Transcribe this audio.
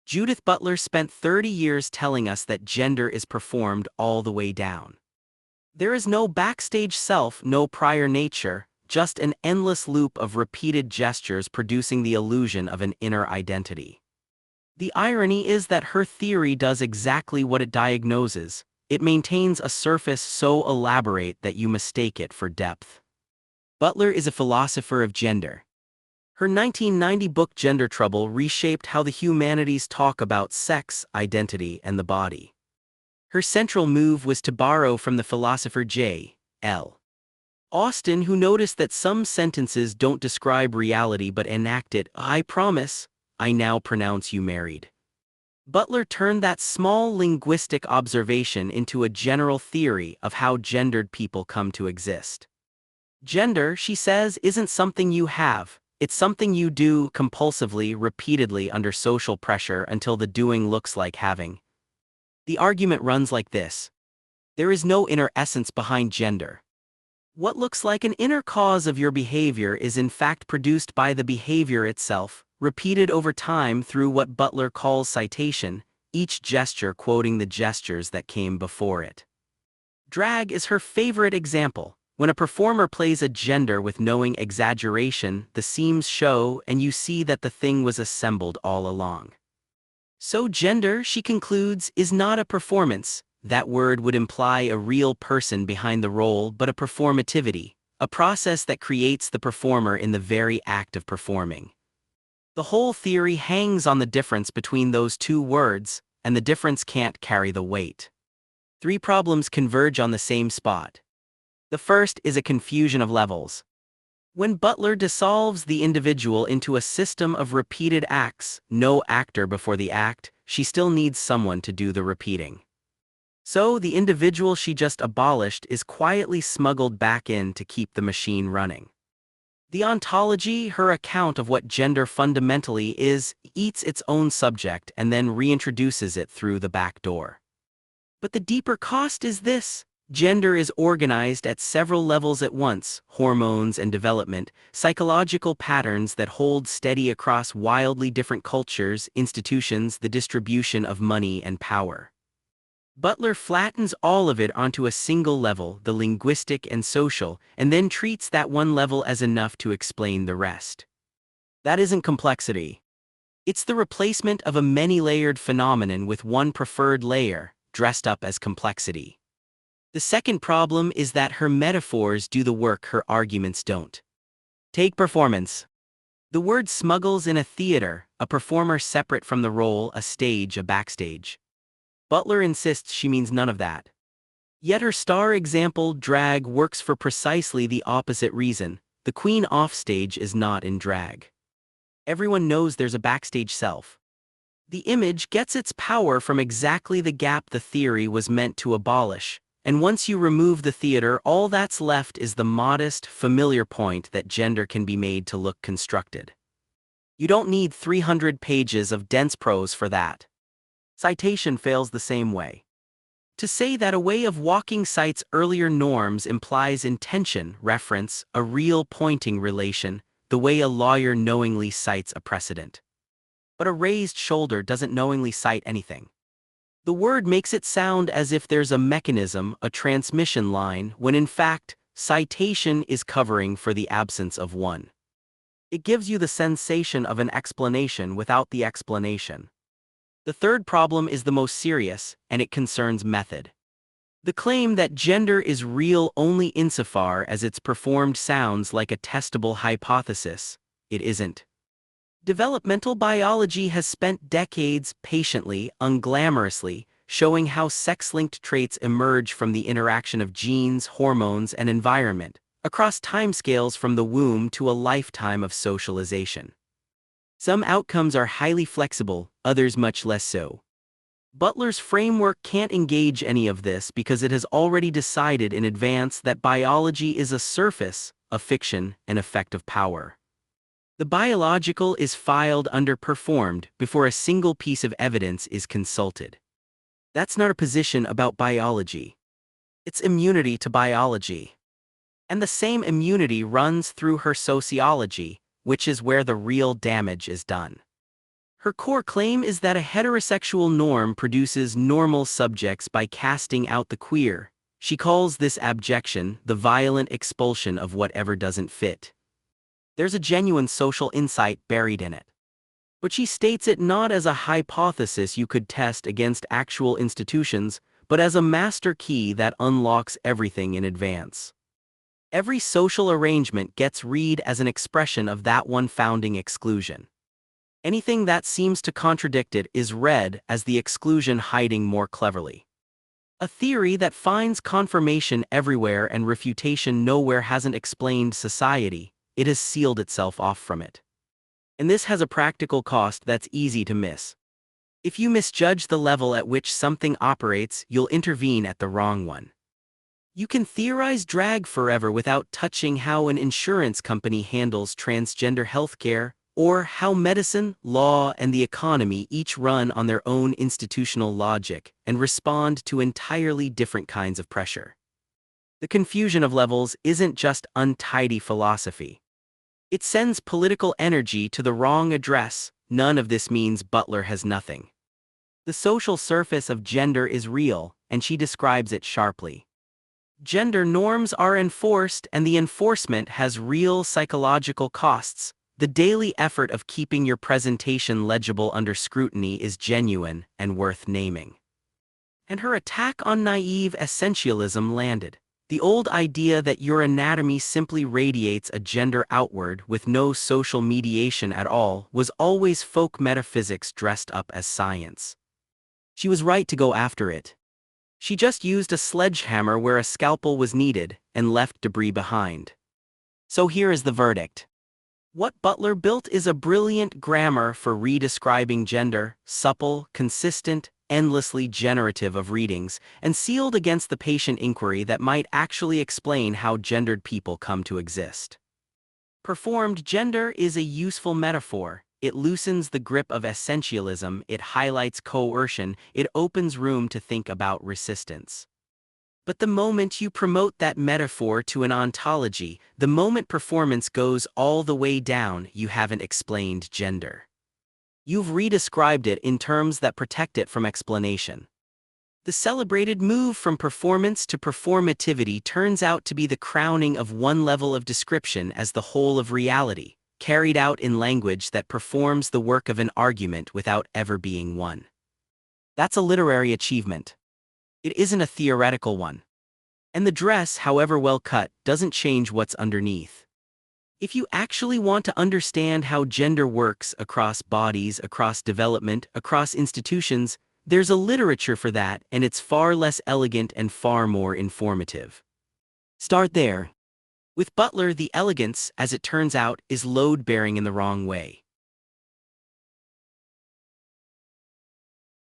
Judith Butler spent 30 years telling us that gender is performed all the way down. There is no backstage self, no prior nature, just an endless loop of repeated gestures producing the illusion of an inner identity. The irony is that her theory does exactly what it diagnoses. It maintains a surface so elaborate that you mistake it for depth. Butler is a philosopher of gender. Her 1990 book Gender Trouble reshaped how the humanities talk about sex, identity, and the body. Her central move was to borrow from the philosopher J.L. Austin, who noticed that some sentences don't describe reality but enact it. I promise, I now pronounce you married. Butler turned that small linguistic observation into a general theory of how gendered people come to exist. Gender, she says, isn't something you have. It's something you do compulsively, repeatedly under social pressure until the doing looks like having. The argument runs like this. There is no inner essence behind gender. What looks like an inner cause of your behavior is in fact produced by the behavior itself, repeated over time through what Butler calls citation, each gesture quoting the gestures that came before it. Drag is her favorite example. When a performer plays a gender with knowing exaggeration, the seams show and you see that the thing was assembled all along. So gender, she concludes, is not a performance. That word would imply a real person behind the role, but a performativity, a process that creates the performer in the very act of performing. The whole theory hangs on the difference between those two words, and the difference can't carry the weight. Three problems converge on the same spot. The first is a confusion of levels. When Butler dissolves the individual into a system of repeated acts, no actor before the act, she still needs someone to do the repeating. So the individual she just abolished is quietly smuggled back in to keep the machine running. The ontology, her account of what gender fundamentally is, eats its own subject and then reintroduces it through the back door. But the deeper cost is this. Gender is organized at several levels at once: hormones and development, psychological patterns that hold steady across wildly different cultures, institutions, the distribution of money and power. Butler flattens all of it onto a single level, the linguistic and social, and then treats that one level as enough to explain the rest. That isn't complexity. It's the replacement of a many-layered phenomenon with one preferred layer, dressed up as complexity. The second problem is that her metaphors do the work her arguments don't. Take performance. The word smuggles in a theater, a performer separate from the role, a stage, a backstage. Butler insists she means none of that. Yet her star example, drag, works for precisely the opposite reason. The queen offstage is not in drag. Everyone knows there's a backstage self. The image gets its power from exactly the gap the theory was meant to abolish. And once you remove the theater, all that's left is the modest, familiar point that gender can be made to look constructed. You don't need 300 pages of dense prose for that. Citation fails the same way. To say that a way of walking cites earlier norms implies intention, reference, a real pointing relation, the way a lawyer knowingly cites a precedent. But a raised shoulder doesn't knowingly cite anything. The word makes it sound as if there's a mechanism, a transmission line, when in fact, citation is covering for the absence of one. It gives you the sensation of an explanation without the explanation. The third problem is the most serious, and it concerns method. The claim that gender is real only insofar as it's performed sounds like a testable hypothesis. It isn't. Developmental biology has spent decades patiently, unglamorously, showing how sex-linked traits emerge from the interaction of genes, hormones, and environment, across timescales from the womb to a lifetime of socialization. Some outcomes are highly flexible, others much less so. Butler's framework can't engage any of this because it has already decided in advance that biology is a surface, a fiction, an effect of power. The biological is filed under performed before a single piece of evidence is consulted. That's not a position about biology. It's immunity to biology. And the same immunity runs through her sociology, which is where the real damage is done. Her core claim is that a heterosexual norm produces normal subjects by casting out the queer. She calls this abjection the violent expulsion of whatever doesn't fit. There's a genuine social insight buried in it. But she states it not as a hypothesis you could test against actual institutions, but as a master key that unlocks everything in advance. Every social arrangement gets read as an expression of that one founding exclusion. Anything that seems to contradict it is read as the exclusion hiding more cleverly. A theory that finds confirmation everywhere and refutation nowhere hasn't explained society, it has sealed itself off from it. And this has a practical cost that's easy to miss. If you misjudge the level at which something operates, you'll intervene at the wrong one. You can theorize drag forever without touching how an insurance company handles transgender healthcare, or how medicine, law, and the economy each run on their own institutional logic and respond to entirely different kinds of pressure. The confusion of levels isn't just untidy philosophy. It sends political energy to the wrong address. None of this means Butler has nothing. The social surface of gender is real, and she describes it sharply. Gender norms are enforced, and the enforcement has real psychological costs. The daily effort of keeping your presentation legible under scrutiny is genuine and worth naming. And her attack on naive essentialism landed. The old idea that your anatomy simply radiates a gender outward with no social mediation at all was always folk metaphysics dressed up as science. She was right to go after it. She just used a sledgehammer where a scalpel was needed and left debris behind. So here is the verdict. What Butler built is a brilliant grammar for redescribing gender, supple, consistent, endlessly generative of readings, and sealed against the patient inquiry that might actually explain how gendered people come to exist. Performed gender is a useful metaphor. It loosens the grip of essentialism, it highlights coercion, it opens room to think about resistance. But the moment you promote that metaphor to an ontology, the moment performance goes all the way down, you haven't explained gender. You've redescribed it in terms that protect it from explanation. The celebrated move from performance to performativity turns out to be the crowning of one level of description as the whole of reality, carried out in language that performs the work of an argument without ever being one. That's a literary achievement. It isn't a theoretical one. And the dress, however well cut, doesn't change what's underneath. If you actually want to understand how gender works across bodies, across development, across institutions, there's a literature for that, and it's far less elegant and far more informative. Start there. With Butler, the elegance, as it turns out, is load-bearing in the wrong way.